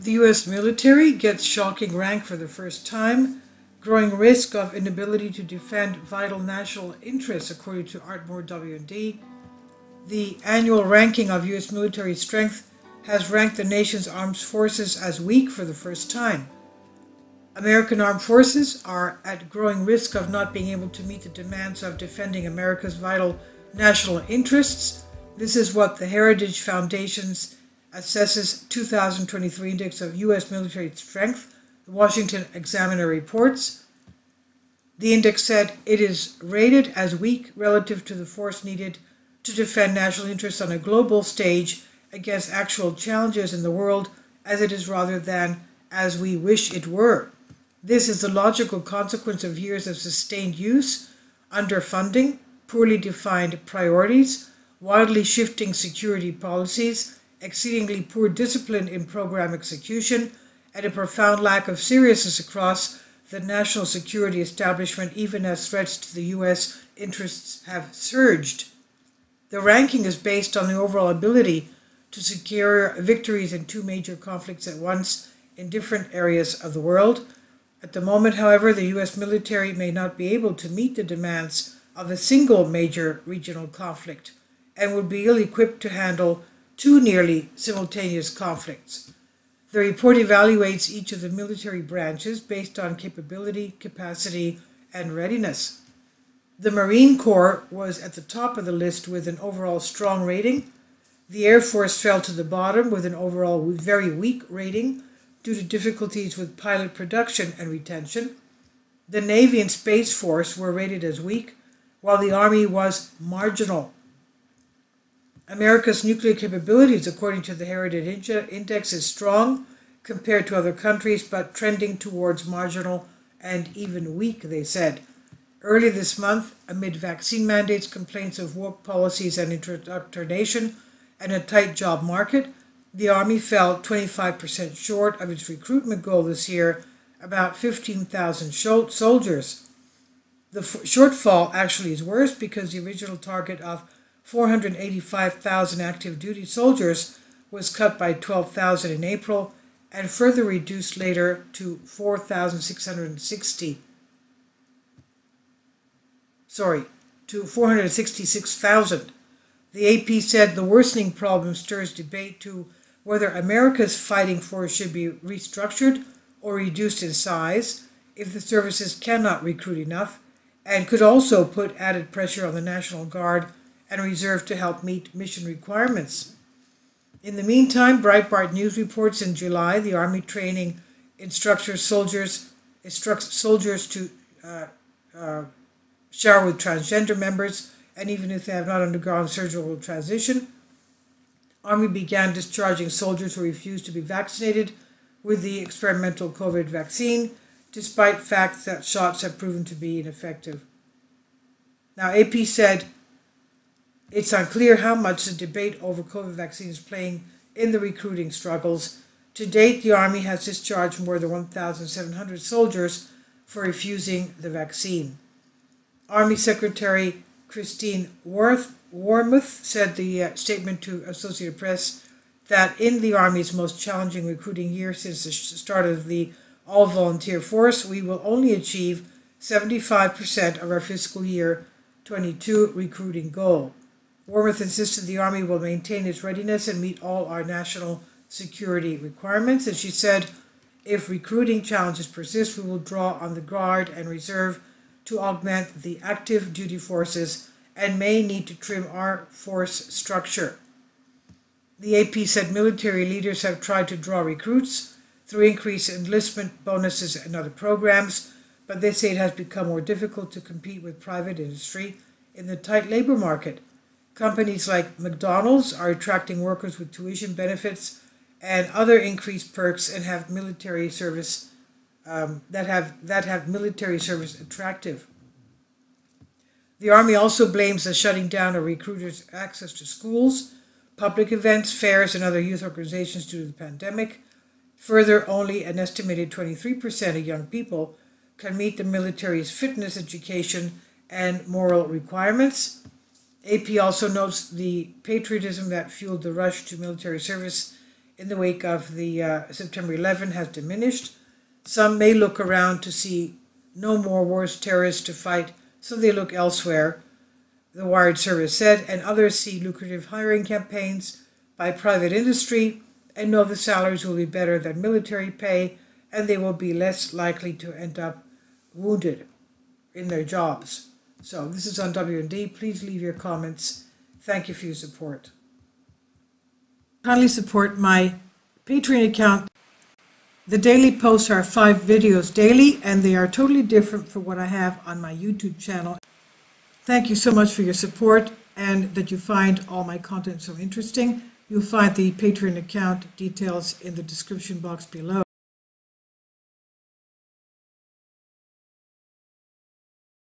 The U.S. military gets shocking rank for the first time, growing risk of inability to defend vital national interests, according to Ardmore W&D. The annual ranking of U.S. military strength has ranked the nation's armed forces as weak for the first time. American armed forces are at growing risk of not being able to meet the demands of defending America's vital national interests. This is what the Heritage Foundation's assesses 2023 Index of U.S. Military Strength, the Washington Examiner reports. The index said it is rated as weak relative to the force needed to defend national interests on a global stage against actual challenges in the world, as it is rather than as we wish it were. This is the logical consequence of years of sustained use, underfunding, poorly defined priorities, wildly shifting security policies, exceedingly poor discipline in program execution, and a profound lack of seriousness across the national security establishment, even as threats to the U.S. interests have surged. The ranking is based on the overall ability to secure victories in two major conflicts at once in different areas of the world. At the moment, however, the U.S. military may not be able to meet the demands of a single major regional conflict and would be ill-equipped to handle two nearly simultaneous conflicts. The report evaluates each of the military branches based on capability, capacity, and readiness. The Marine Corps was at the top of the list with an overall strong rating. The Air Force fell to the bottom with an overall very weak rating due to difficulties with pilot production and retention. The Navy and Space Force were rated as weak, while the Army was marginal. America's nuclear capabilities, according to the Heritage Index, is strong compared to other countries, but trending towards marginal and even weak, they said. Early this month, amid vaccine mandates, complaints of woke policies and indoctrination, and a tight job market, the Army fell 25% short of its recruitment goal this year, about 15,000 soldiers. The shortfall actually is worse because the original target of 485,000 active duty soldiers was cut by 12,000 in April and further reduced later to 466,000. The AP said the worsening problem stirs debate to whether America's fighting force should be restructured or reduced in size if the services cannot recruit enough, and could also put added pressure on the National Guard and Reserve to help meet mission requirements. In the meantime, Breitbart News reports in July the Army training instructs soldiers to shower with transgender members, and even if they have not undergone surgical transition. Army began discharging soldiers who refused to be vaccinated with the experimental COVID vaccine, despite facts that shots have proven to be ineffective. Now, AP said it's unclear how much the debate over COVID vaccine is playing in the recruiting struggles. To date, the Army has discharged more than 1,700 soldiers for refusing the vaccine. Army Secretary Christine Wormuth said the statement to Associated Press that in the Army's most challenging recruiting year since the start of the all-volunteer force, we will only achieve 75% of our fiscal year 22 recruiting goal. Wormuth insisted the Army will maintain its readiness and meet all our national security requirements, and she said, if recruiting challenges persist, we will draw on the Guard and Reserve to augment the active duty forces and may need to trim our force structure. The AP said military leaders have tried to draw recruits through increased enlistment bonuses and other programs, but they say it has become more difficult to compete with private industry in the tight labor market. Companies like McDonald's are attracting workers with tuition benefits and other increased perks and have military service that have military service attractive. The Army also blames the shutting down of recruiters' access to schools, public events, fairs, and other youth organizations due to the pandemic. Further, only an estimated 23% of young people can meet the military's fitness, education, and moral requirements. AP also notes the patriotism that fueled the rush to military service in the wake of the September 11 has diminished. Some may look around to see no more worse terrorists to fight, so they look elsewhere, the Wired service said, and others see lucrative hiring campaigns by private industry and know the salaries will be better than military pay and they will be less likely to end up wounded in their jobs. So this is on W&D. Please leave your comments. Thank you for your support. Kindly support my Patreon account. The daily posts are 5 videos daily, and they are totally different from what I have on my YouTube channel. Thank you so much for your support and that you find all my content so interesting. You'll find the Patreon account details in the description box below.